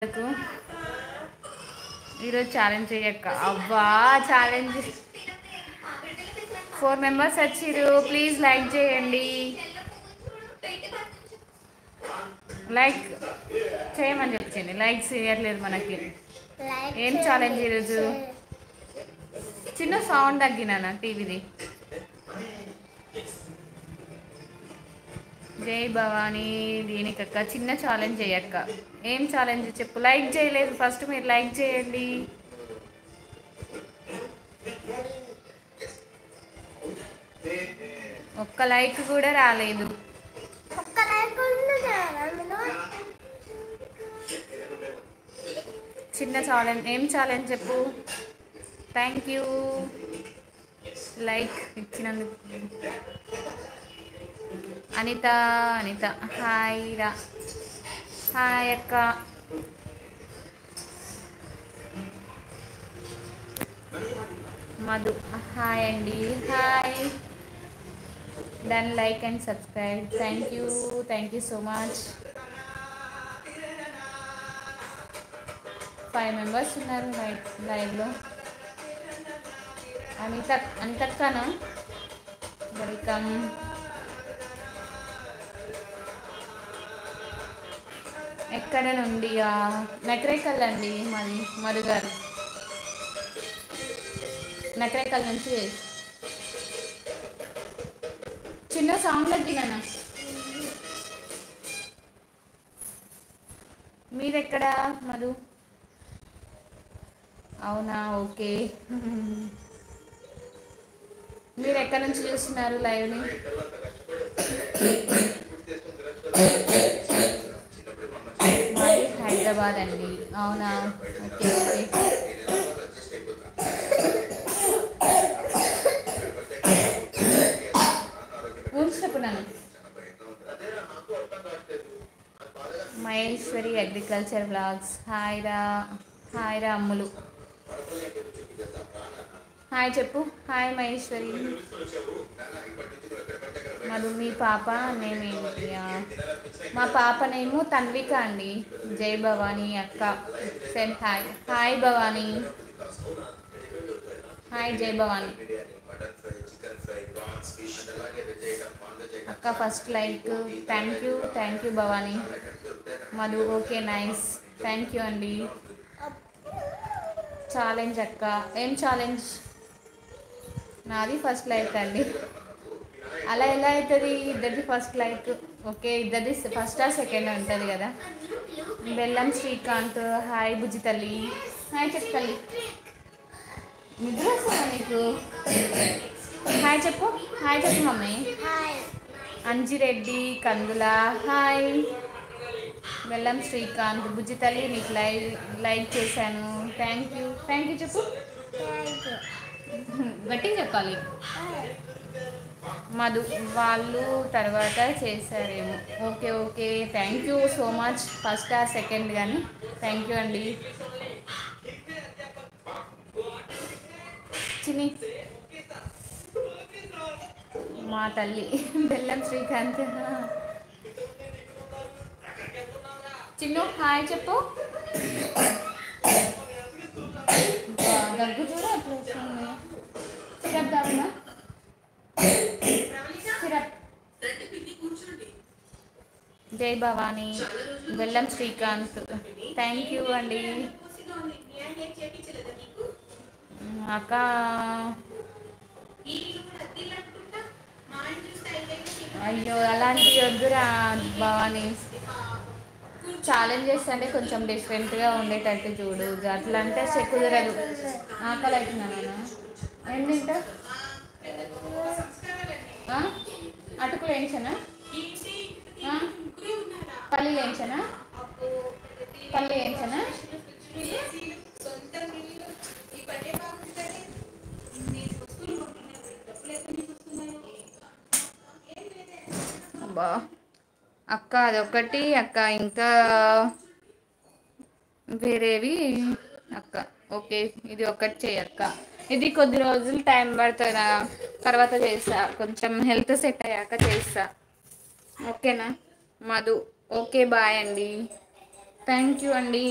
కు ఈరోజు ఛాలెంజ్ చేయక్క అవ్వా ఛాలెంజ్ 4 మెంబర్స్ వచ్చిరు ప్లీజ్ లైక్ చేయండి లైక్ చేయమని చెప్పింది లైక్ చేయట్లేదు మనకి ఏం ఛాలెంజ్ ఈరోజు చిన్న సౌండ్ తగ్గినా టీవీది జై భవానీ దీనికక్క చిన్న ఛాలెంజ్ చేయక్క ఏం ఛాలెంజ్ చెప్పు లైక్ చేయలేదు ఫస్ట్ మీరు లైక్ చేయండి ఒక్క లైక్ కూడా రాలేదు చిన్న ఛాలెంజ్ ఏం ఛాలెంజ్ చెప్పు థ్యాంక్ యూ లైక్ ఇచ్చినందుకు అనిత అనిత హాయ్ రా హాయ్ అక్క మధు హాయ్ అండి hi done like and subscribe thank you so much 5 members ఉన్నారు లైవ్లో అనితక్కనా వెల్కమ్ ఎక్కడ నుండి నకరేకల్ అండి మాది మరుగారు నకరేకల్ నుంచి చిన్న సౌండ్ తగ్గినా మీరెక్కడ మధు అవునా ఓకే మీరు ఎక్కడి నుంచి చూస్తున్నారు లైవ్ని మాది హైదరాబాద్ అండి అవునా ఓకే ఓకే ఊహించుకున్నాను మహేశ్వరి అగ్రికల్చర్ బ్లాగ్స్ హాయ్ రా అమ్ములు హాయ్ చెప్పు హాయ్ మహేశ్వరి మధు మీ పాప నేమ్ ఏంటి మా పాప నేము తన్విక అండి జై భవానీ అక్క సెండ్ హాయ్ భవానీ హాయ్ జై భవానీ అక్క first like thank you Bhavani Madhu okay nice thank you అండి ఛాలెంజ్ అక్క ఏం ఛాలెంజ్ నాది ఫస్ట్ లైక్ అండి అలా ఎలా అవుతుంది ఇద్దరిది ఫస్ట్ లైక్ ఓకే ఇద్దరిది ఫస్ట్ సెకండ్ ఉంటుంది కదా బెల్లం శ్రీకాంత్ హాయ్ బుజ్జి తల్లి హాయ్ చెప్పు తల్లి నిద్ర వస్తుందా నీకు హాయ్ చెప్పు మమ్మీ అంజిరెడ్డి కందుల హాయ్ బెల్లం శ్రీకాంత్ బుజ్జి తల్లి నీకు లైక్ చేశాను థ్యాంక్ యూ చెప్పు గట్టిగా చెప్పాలి మధు వాళ్ళు తర్వాత చేశారేమో okay thank you so much first second కానీ థ్యాంక్ యూ అండి చిన్ని మా తల్లి బెల్లం శ్రీకాంత్ చిన్ను హాయ్ చెప్పు దగ్గు చూడ అట్లా వస్తుంది సిరప్ దాగునా సిరప్ జై భవానీ బెల్లం శ్రీకాంత్ థ్యాంక్ యూ అండి అక్క అయ్యో అలాంటివి వద్దురా భవానీ ఛాలెంజెస్ అంటే కొంచెం డిఫరెంట్గా ఉండేటట్టు చూడు అట్లా అంటే కుదరదు ఆకలి అవుతున్నాను ఏం తింటా అటుకులు వేయించనా పల్లీలు వేయించనా అబ్బా అక్క అదొకటి అక్క ఇంకా వేరేవి అక్క ఓకే ఇది ఒకటి చేయక్క ఇది కొద్ది రోజులు టైం పడుతుంది తర్వాత చేస్తా కొంచెం హెల్త్ సెట్ అయ్యాక చేస్తా ఓకేనా మధు ఓకే బాయ్ అండి థ్యాంక్ యూ అండి.